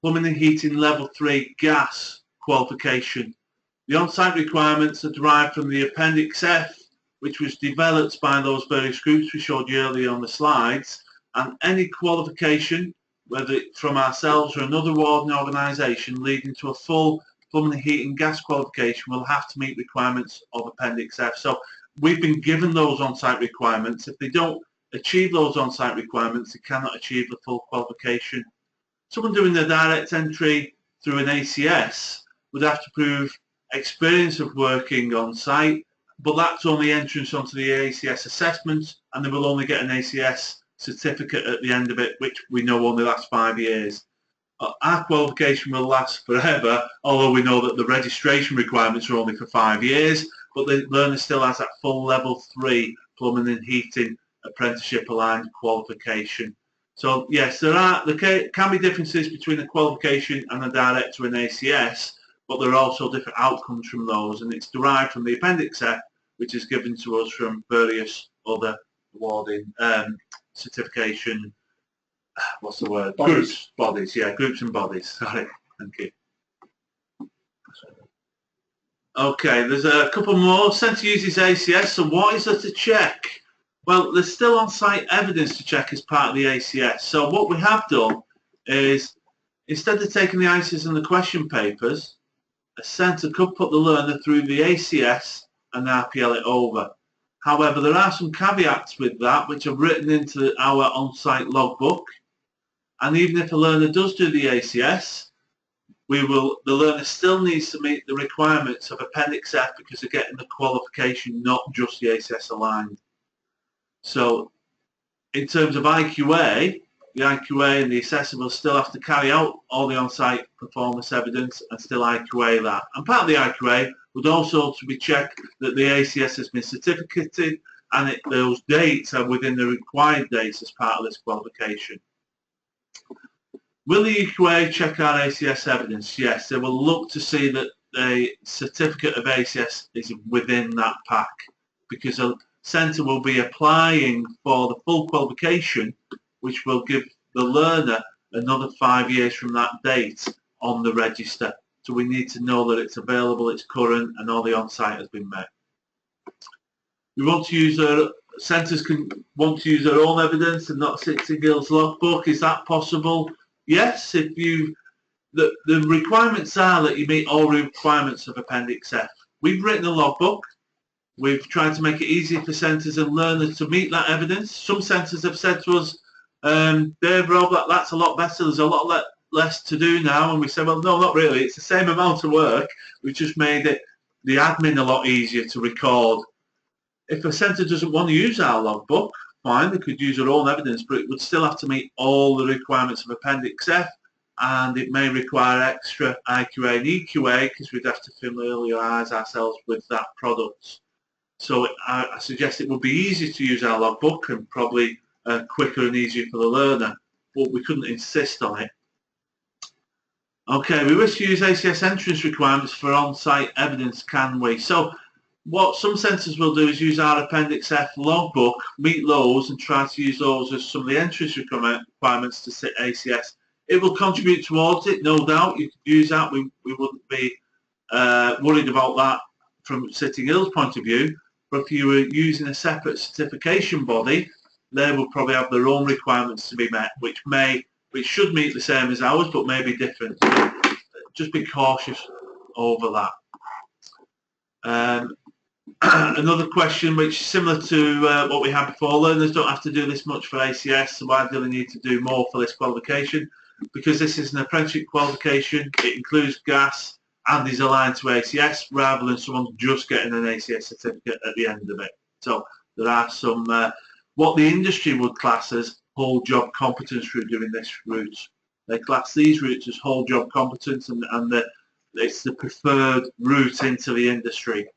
plumbing and heating level 3 gas qualification. The on-site requirements are derived from the Appendix F, which was developed by those various groups we showed you earlier on the slides, and any qualification, whether it's from ourselves or another awarding organisation, leading to a full plumbing and heating gas qualification will have to meet requirements of Appendix F. So we've been given those on-site requirements. If they don't achieve those on-site requirements, they cannot achieve the full qualification. someone doing the direct entry through an ACS would have to prove experience of working on site, but that's only entrance onto the ACS assessment, and they will only get an ACS certificate at the end of it, which we know only lasts 5 years. Our qualification will last forever, although we know that the registration requirements are only for 5 years, but the learner still has that full level 3 plumbing and heating apprenticeship aligned qualification. So yes, there can be differences between a qualification and a direct to an ACS, but there are also different outcomes from those, and it's derived from the Appendix F, which is given to us from various other awarding certification, what's the word? Bodies, yeah, groups and bodies, sorry, thank you. Okay, there's a couple more. Centre uses ACS, so what is there to check? Well, there's still on-site evidence to check as part of the ACS. So what we have done is, instead of taking the answers and the question papers, a centre could put the learner through the ACS and RPL it over. However, there are some caveats with that which are written into our on-site logbook. And even if a learner does do the ACS, the learner still needs to meet the requirements of Appendix F because they're getting the qualification, not just the ACS aligned. So in terms of IQA, the IQA and the assessor will still have to carry out all the on-site performance evidence and still IQA that. And part of the IQA would also to be checked that the ACS has been certificated and those dates are within the required dates as part of this qualification. Will the EQA check our ACS evidence? Yes, they will look to see that the certificate of ACS is within that pack, because a centre will be applying for the full qualification, which will give the learner another 5 years from that date on the register. So we need to know that it's available, it's current, and all the on-site has been met. We want to use centres want to use their own evidence and not City Guild's logbook. Is that possible? Yes, if the requirements are that you meet all requirements of Appendix F. We've written a logbook. We've tried to make it easy for centres and learners to meet that evidence. Some centres have said to us, Dave, Rob, that's a lot better. There's a lot less to do now. And we said, well, no, not really. It's the same amount of work. We've just made the admin a lot easier to record. If a centre doesn't want to use our logbook, fine, they could use their own evidence, but it would still have to meet all the requirements of Appendix F, and it may require extra IQA and EQA because we'd have to familiarise ourselves with that product. So I suggest it would be easier to use our logbook and probably quicker and easier for the learner, but we couldn't insist on it. Okay, we wish to use ACS entrance requirements for on-site evidence, can we? So what some centres will do is use our Appendix F logbook, meet those and try to use those as some of the entrance requirements to sit ACS. It will contribute towards it, no doubt. You could use that. We wouldn't be worried about that from City Guild's point of view. But if you were using a separate certification body, they will probably have their own requirements to be met, which should meet the same as ours, but may be different. Just be cautious over that. Another question which is similar to what we had before, learners don't have to do this much for ACS, so why do they need to do more for this qualification? Because this is an apprenticeship qualification, it includes gas and is aligned to ACS rather than someone just getting an ACS certificate at the end of it. So there are some, what the industry would class as whole job competence through doing this route. They class these routes as whole job competence, and it's the preferred route into the industry,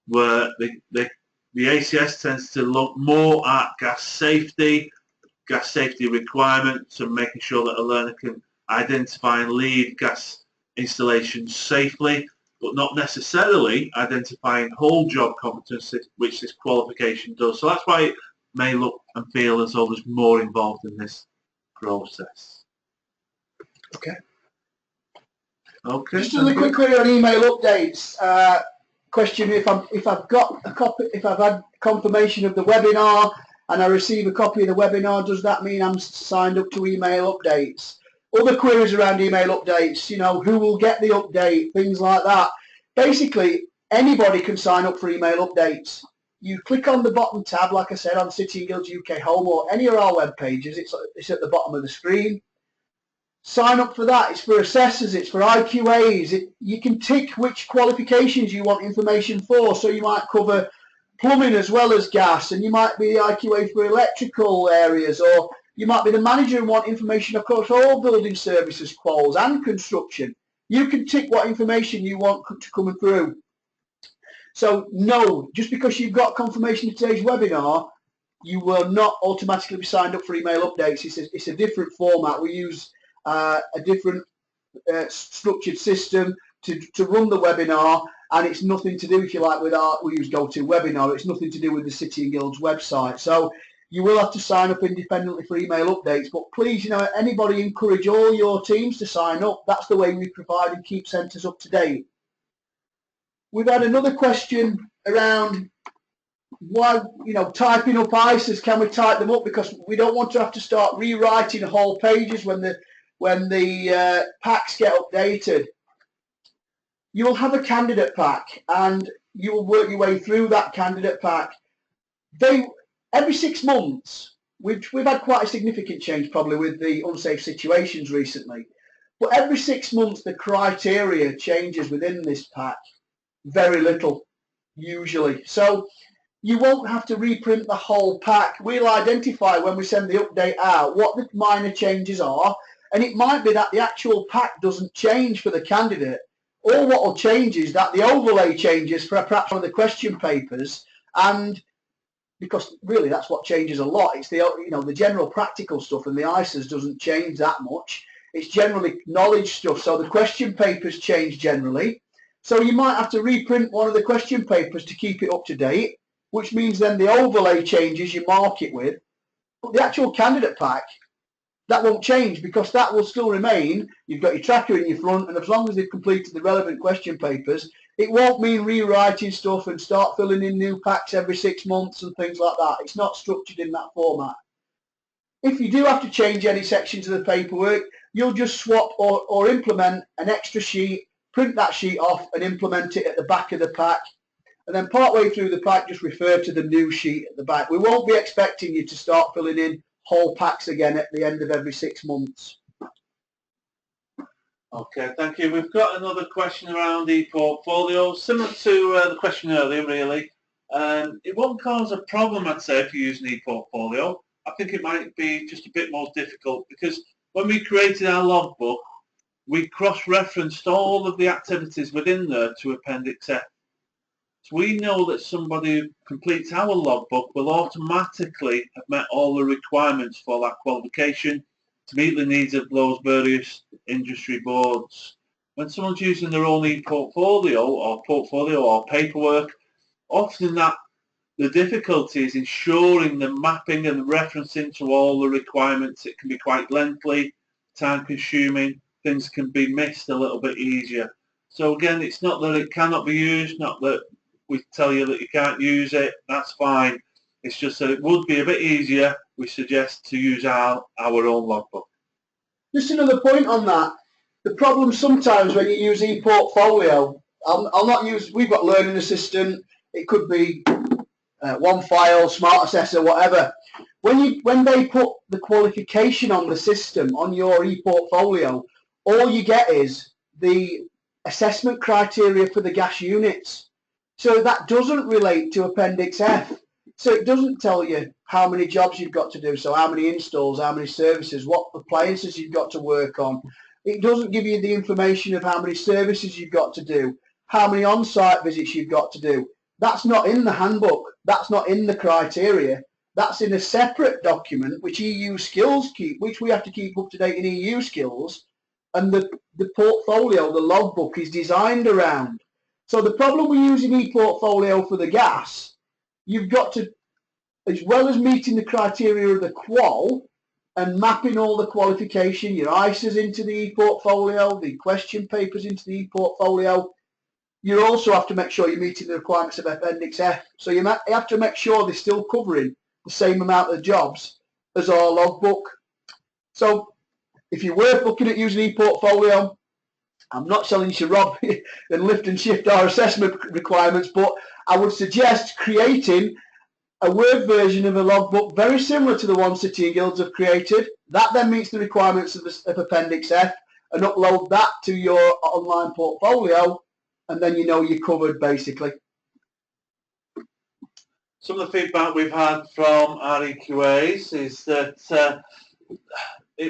where the ACS tends to look more at gas safety requirements and making sure that a learner can identify and leave gas installations safely, but not necessarily identifying whole job competency, which this qualification does. So that's why it may look and feel as though there's more involved in this process. Okay. Okay. Just a quick query on email updates. Question: if I've got a copy, if I've had confirmation of the webinar and I receive a copy of the webinar, does that mean I'm signed up to email updates? Other queries around email updates, you know, who will get the update, things like that. Basically, anybody can sign up for email updates. You click on the bottom tab, like I said, on City & Guilds UK Home or any of our web pages. It's at the bottom of the screen. sign up for that. It's for assessors, it's for IQAs. You can tick which qualifications you want information for. So you might cover plumbing as well as gas, and you might be the IQA for electrical areas, or you might be the manager and want information across all building services quals and construction. You can tick what information you want to come through. So no, just because you've got confirmation of today's webinar, you will not automatically be signed up for email updates. It's a different format. We use a different structured system to run the webinar, and it's nothing to do, if you like, with we use GoToWebinar. It's nothing to do with the City and Guilds website. So you will have to sign up independently for email updates. But please, you know, anybody, encourage all your teams to sign up. That's the way we provide and keep centres up to date. We've had another question around why, you know, typing up ISAs. Can we type them up? Because we don't want to have to start rewriting whole pages when the packs get updated. You'll have a candidate pack, and you will work your way through that candidate pack. Every 6 months, we've had quite a significant change probably with the unsafe situations recently, but every 6 months the criteria changes within this pack. Very little, usually. So you won't have to reprint the whole pack. We'll identify when we send the update out what the minor changes are, and it might be that the actual pack doesn't change for the candidate. Or what will change is that the overlay changes for perhaps one of the question papers, and because really that's what changes a lot. It's the, you know, the general practical stuff, and the ISAs doesn't change that much. It's generally knowledge stuff. So the question papers change generally. So you might have to reprint one of the question papers to keep it up to date, which means then the overlay changes you mark it with. But the actual candidate pack, that won't change, because that will still remain. You've got your tracker in your front, and as long as they've completed the relevant question papers, it won't mean rewriting stuff and start filling in new packs every 6 months and things like that. It's not structured in that format. If you do have to change any sections of the paperwork, you'll just swap or implement an extra sheet, print that sheet off and implement it at the back of the pack, and then partway through the pack just refer to the new sheet at the back. We won't be expecting you to start filling in whole packs again at the end of every 6 months. Okay, thank you. We've got another question around the portfolio, similar to the question earlier, really. It won't cause a problem, I'd say, if you use an e-portfolio. I think it might be just a bit more difficult, because when we created our logbook, we cross-referenced all of the activities within there to Appendix F. So we know that somebody who completes our logbook will automatically have met all the requirements for that qualification to meet the needs of those various industry boards. When someone's using their own e-portfolio or paperwork, often the difficulty is ensuring the mapping and referencing to all the requirements. It can be quite lengthy, time-consuming. Things can be missed a little bit easier. So again, it's not that it cannot be used, not that we tell you that you can't use it. That's fine. It's just that it would be a bit easier. We suggest to use our own logbook. Just another point on that. The problem sometimes when you use e-portfolio, I'll not use, we've got Learning Assistant, it could be OneFile, Smart Assessor, whatever. When they put the qualification on the system, on your e-portfolio, all you get is the assessment criteria for the gas units. So that doesn't relate to Appendix F. So it doesn't tell you how many jobs you've got to do, so how many installs, how many services, what appliances you've got to work on. It doesn't give you the information of how many services you've got to do, how many on-site visits you've got to do. That's not in the handbook. That's not in the criteria. That's in a separate document which EU Skills keep, which we have to keep up to date in EU Skills, and the portfolio, the logbook, is designed around. So the problem with using e-portfolio for the gas, you've got to, as well as meeting the criteria of the qual and mapping all the qualification, your ISAs into the e-portfolio, the question papers into the e-portfolio, you also have to make sure you're meeting the requirements of Appendix F. So you have to make sure they're still covering the same amount of jobs as our logbook. So if you're worth looking at using e-portfolio, I'm not telling you to rob and lift and shift our assessment requirements, but I would suggest creating a Word version of a logbook very similar to the one City and Guilds have created. That then meets the requirements of Appendix F, and upload that to your online portfolio, and then you know you're covered basically. Some of the feedback we've had from our EQAs is that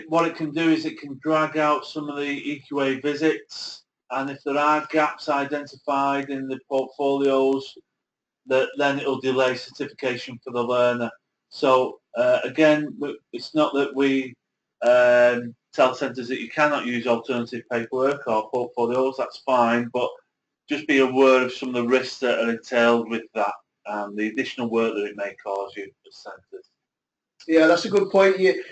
what it can do is it can drag out some of the EQA visits, and if there are gaps identified in the portfolios, then it will delay certification for the learner. So again, it's not that we tell centres that you cannot use alternative paperwork or portfolios, that's fine, but just be aware of some of the risks that are entailed with that and the additional work that it may cause you as centres. Yeah, that's a good point. You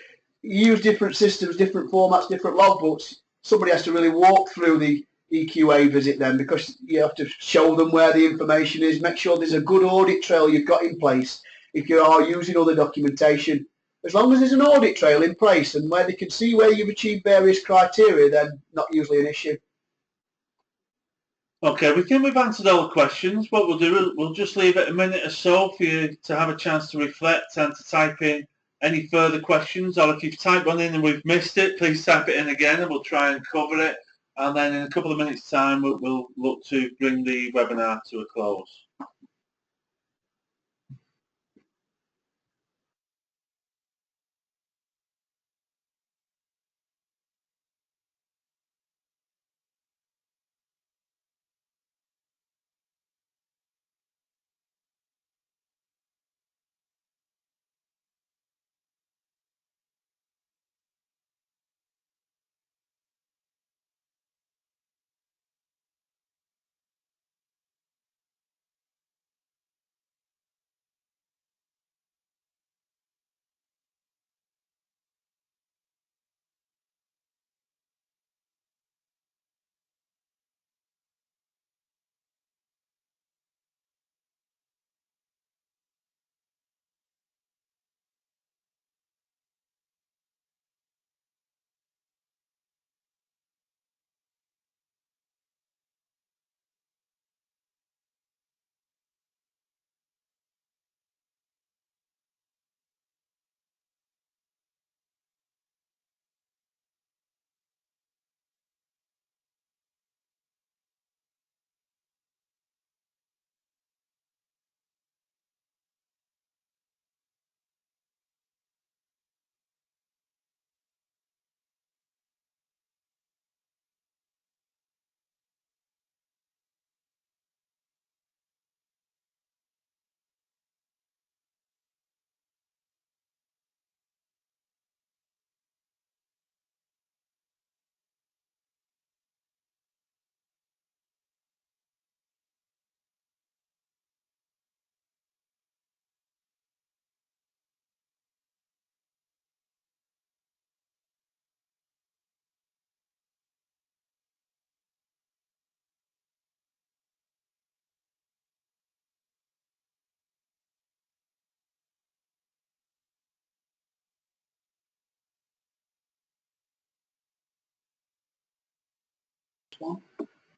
use different systems, different formats, different logbooks. Somebody has to really walk through the EQA visit then, because you have to show them where the information is, make sure there's a good audit trail you've got in place if you are using other documentation. As long as there's an audit trail in place and where they can see where you've achieved various criteria, then not usually an issue. Okay, we think we've answered all the questions. What we'll do, we'll just leave it a minute or so for you to have a chance to reflect and to type in any further questions, or if you've typed one in and we've missed it, please type it in again and we'll try and cover it. And then in a couple of minutes' time, we'll look to bring the webinar to a close.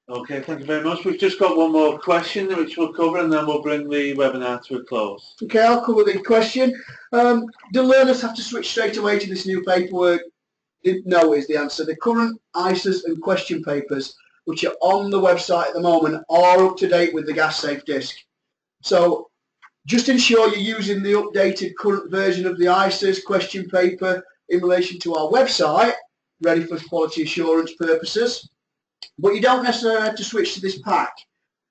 Okay, thank you very much. We've just got one more question which we'll cover and then we'll bring the webinar to a close. Okay, I'll cover the question. Do learners have to switch straight away to this new paperwork? No is the answer. The current ISAs and question papers which are on the website at the moment are up to date with the Gas Safe Disc. So just ensure you're using the updated current version of the ISAs question paper in relation to our website, ready for quality assurance purposes. But you don't necessarily have to switch to this pack.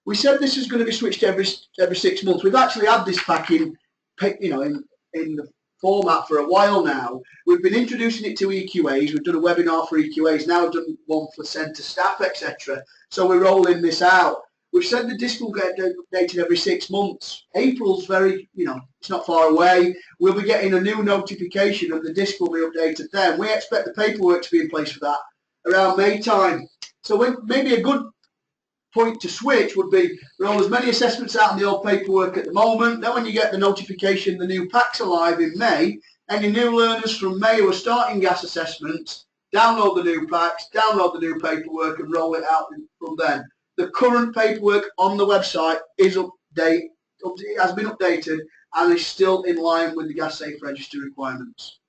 We said this is going to be switched every 6 months. We've actually had this pack in the format for a while now. We've been introducing it to EQAs. We've done a webinar for EQAs. Now we've done one for centre staff, etc. So we're rolling this out. We've said the disc will get updated every 6 months. April's very, it's not far away. We'll be getting a new notification and the disc will be updated then. We expect the paperwork to be in place for that around May time. So maybe a good point to switch would be roll as many assessments out in the old paperwork at the moment. Then when you get the notification the new packs are live in May, any new learners from May who are starting gas assessments, download the new packs, download the new paperwork and roll it out from then. The current paperwork on the website is it has been updated and is still in line with the Gas Safe Register requirements.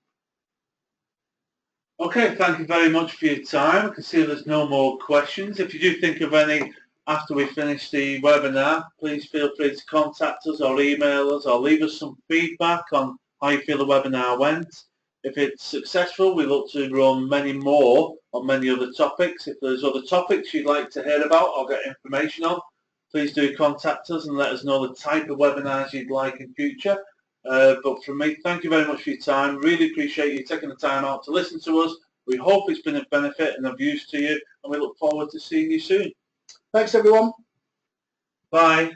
Okay, thank you very much for your time. I can see there's no more questions. If you do think of any after we finish the webinar, please feel free to contact us or email us or leave us some feedback on how you feel the webinar went. If it's successful, we look to run many more on many other topics. If there's other topics you'd like to hear about or get information on, please do contact us and let us know the type of webinars you'd like in future. But from me, thank you very much for your time. Really appreciate you taking the time out to listen to us. We hope it's been of benefit and of use to you, and we look forward to seeing you soon. Thanks, everyone. Bye.